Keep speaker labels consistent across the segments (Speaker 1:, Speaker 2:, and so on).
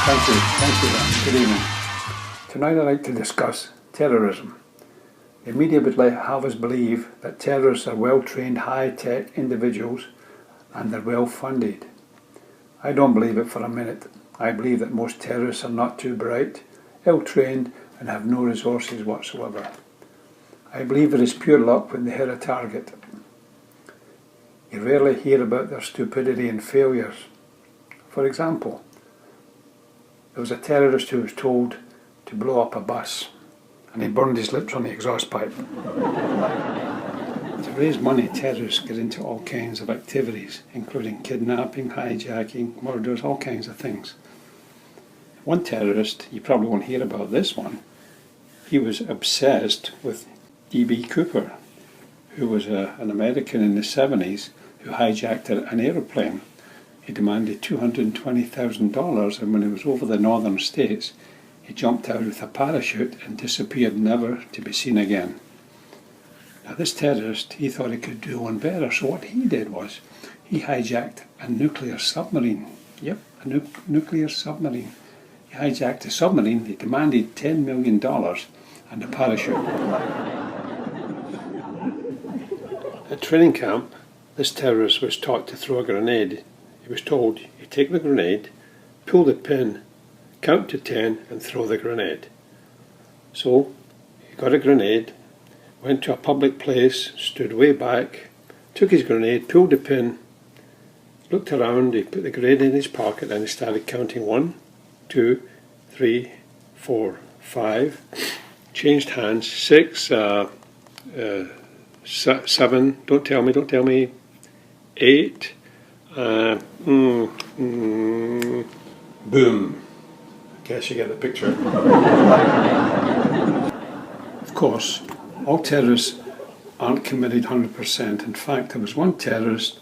Speaker 1: Thank you, Dan. Good evening. Tonight I'd like to discuss terrorism. The media would have us believe that terrorists are well-trained, high-tech individuals and they're well-funded. I don't believe it for a minute. I believe that most terrorists are not too bright, ill-trained and have no resources whatsoever. I believe it is pure luck when they hit a target. You rarely hear about their stupidity and failures. For example, there was a terrorist who was told to blow up a bus and he burned his lips on the exhaust pipe. To raise money, terrorists get into all kinds of activities, including kidnapping, hijacking, murders, all kinds of things. One terrorist, you probably won't hear about this one, he was obsessed with D.B. Cooper, who was an American in the 70s who hijacked an aeroplane. He demanded $220,000, and when he was over the northern states, he jumped out with a parachute and disappeared, never to be seen again. Now this terrorist, he thought he could do one better, so what he did was, he hijacked a nuclear submarine. Yep, a nuclear submarine. He hijacked a submarine, he demanded $10 million and a parachute. At training camp, this terrorist was taught to throw a grenade. He was told, you take the grenade, pull the pin, count to 10 and throw the grenade. So he got a grenade, went to a public place, stood way back, took his grenade, pulled the pin, looked around, he put the grenade in his pocket and he started counting 1, 2, 3, 4, 5, changed hands, 6, 7, don't tell me, 8, boom. Guess you get the picture. Of course, all terrorists aren't committed 100%. In fact, there was one terrorist,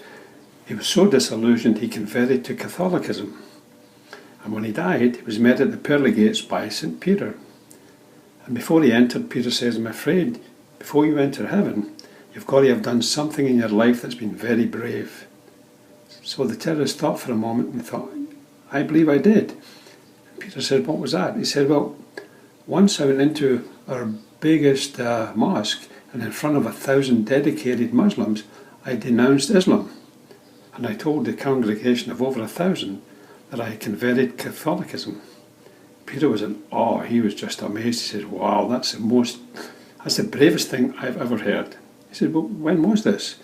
Speaker 1: he was so disillusioned he converted to Catholicism. And when he died, he was met at the pearly gates by St. Peter. And before he entered, Peter says, I'm afraid, before you enter heaven, you've got to have done something in your life that's been very brave. So the terrorist thought for a moment and thought, I believe I did. And Peter said, what was that? He said, well, once I went into our biggest mosque and in front of 1,000 dedicated Muslims, I denounced Islam. And I told the congregation of over 1,000 that I had converted Catholicism. Peter was in awe. He was just amazed. He said, wow, that's the bravest thing I've ever heard. He said, well, when was this?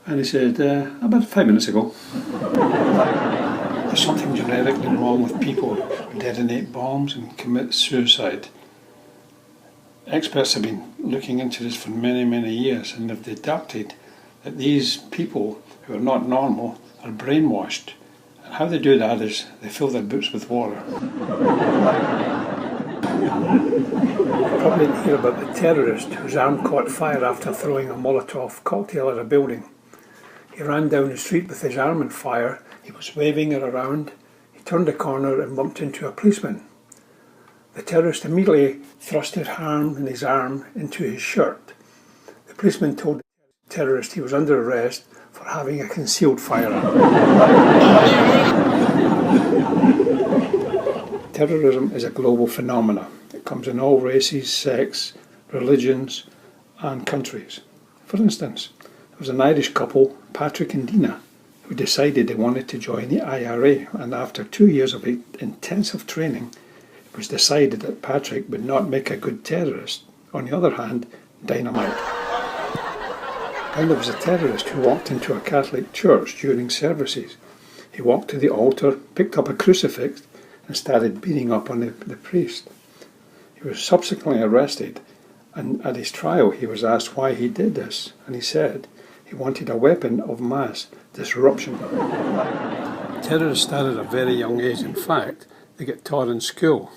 Speaker 1: And he said, about 5 minutes ago. There's something genetically wrong with people who detonate bombs and commit suicide. Experts have been looking into this for many, many years and have deducted that these people who are not normal are brainwashed. And how they do that is they fill their boots with water. You probably didn't hear about the terrorist whose arm caught fire after throwing a Molotov cocktail at a building. He ran down the street with his arm on fire. He was waving it around. He turned a corner and bumped into a policeman. The terrorist immediately thrust his hand and his arm into his shirt. The policeman told the terrorist he was under arrest for having a concealed firearm. Terrorism is a global phenomenon. It comes in all races, sects, religions and countries. For instance, there was an Irish couple, Patrick and Dina, who decided they wanted to join the IRA, and after 2 years of intensive training, it was decided that Patrick would not make a good terrorist. On the other hand, dynamite. And there was a terrorist who walked into a Catholic church during services. He walked to the altar, picked up a crucifix, and started beating up on the priest. He was subsequently arrested, and at his trial he was asked why he did this, and he said he wanted a weapon of mass disruption. Terrorists start at a very young age. In fact, they get taught in school.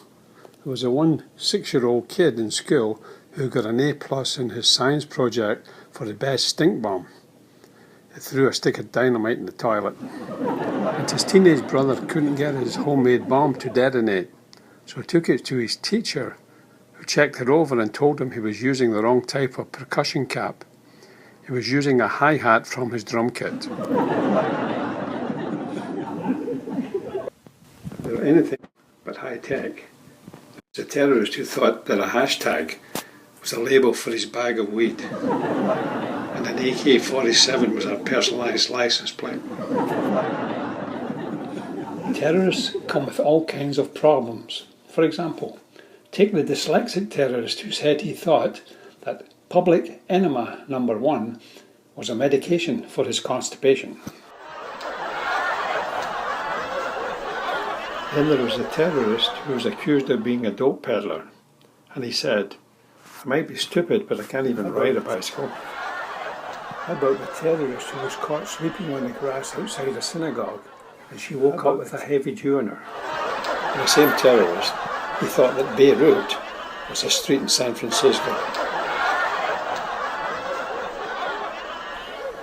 Speaker 1: There was a 6-year-old kid in school who got an A+ in his science project for the best stink bomb. He threw a stick of dynamite in the toilet. And his teenage brother couldn't get his homemade bomb to detonate, so he took it to his teacher, who checked it over and told him he was using the wrong type of percussion cap. He was using a hi-hat from his drum kit. Anything but high-tech. There was a terrorist who thought that a hashtag was a label for his bag of weed, and an AK-47 was a personalised licence plate. Terrorists come with all kinds of problems. For example, take the dyslexic terrorist who said he thought that public enema number 1 was a medication for his constipation. Then there was a terrorist who was accused of being a dope peddler, and he said, "I might be stupid, but I can't even ride a bicycle." How about the terrorist who was caught sleeping on the grass outside a synagogue, and she woke up with a heavy dew on her? And the same terrorist, he thought that Beirut was a street in San Francisco.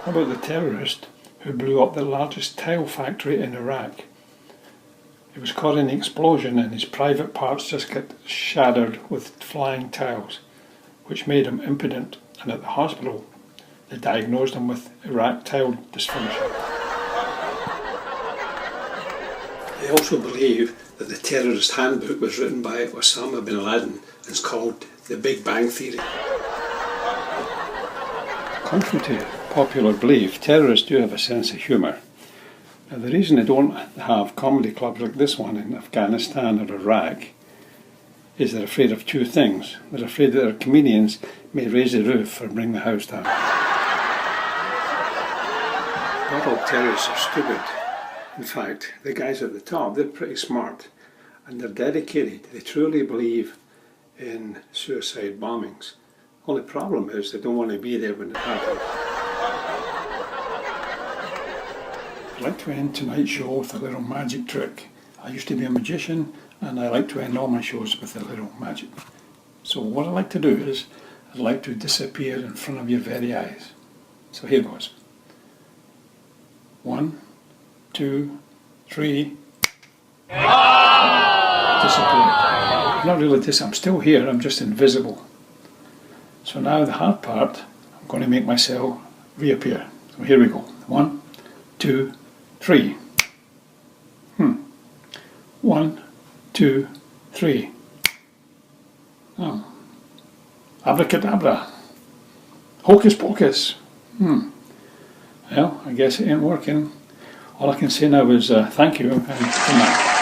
Speaker 1: How about the terrorist who blew up the largest tile factory in Iraq? He was caught in the explosion and his private parts just got shattered with flying tiles, which made him impotent, and at the hospital they diagnosed him with erectile dysfunction. They also believe that the terrorist handbook was written by Osama bin Laden and is called The Big Bang Theory. Contrary to popular belief, terrorists do have a sense of humour. Now, the reason they don't have comedy clubs like this one in Afghanistan or Iraq is they're afraid of two things. They're afraid that their comedians may raise the roof or bring the house down. Not all terrorists are stupid. In fact, the guys at the top, they're pretty smart and they're dedicated. They truly believe in suicide bombings. Only problem is they don't want to be there when it happens. I'd like to end tonight's show with a little magic trick. I used to be a magician and I like to end all my shows with a little magic. So what I like to do is, I'd like to disappear in front of your very eyes. So here goes. 1, 2, 3. Disappeared. I'm not really I'm still here, I'm just invisible. So now the hard part, I'm going to make myself reappear. So here we go. 1, 2, 3. 1, 2, 3. Oh. Abracadabra. Hocus pocus. Well, I guess it ain't working. All I can say now is thank you and good night.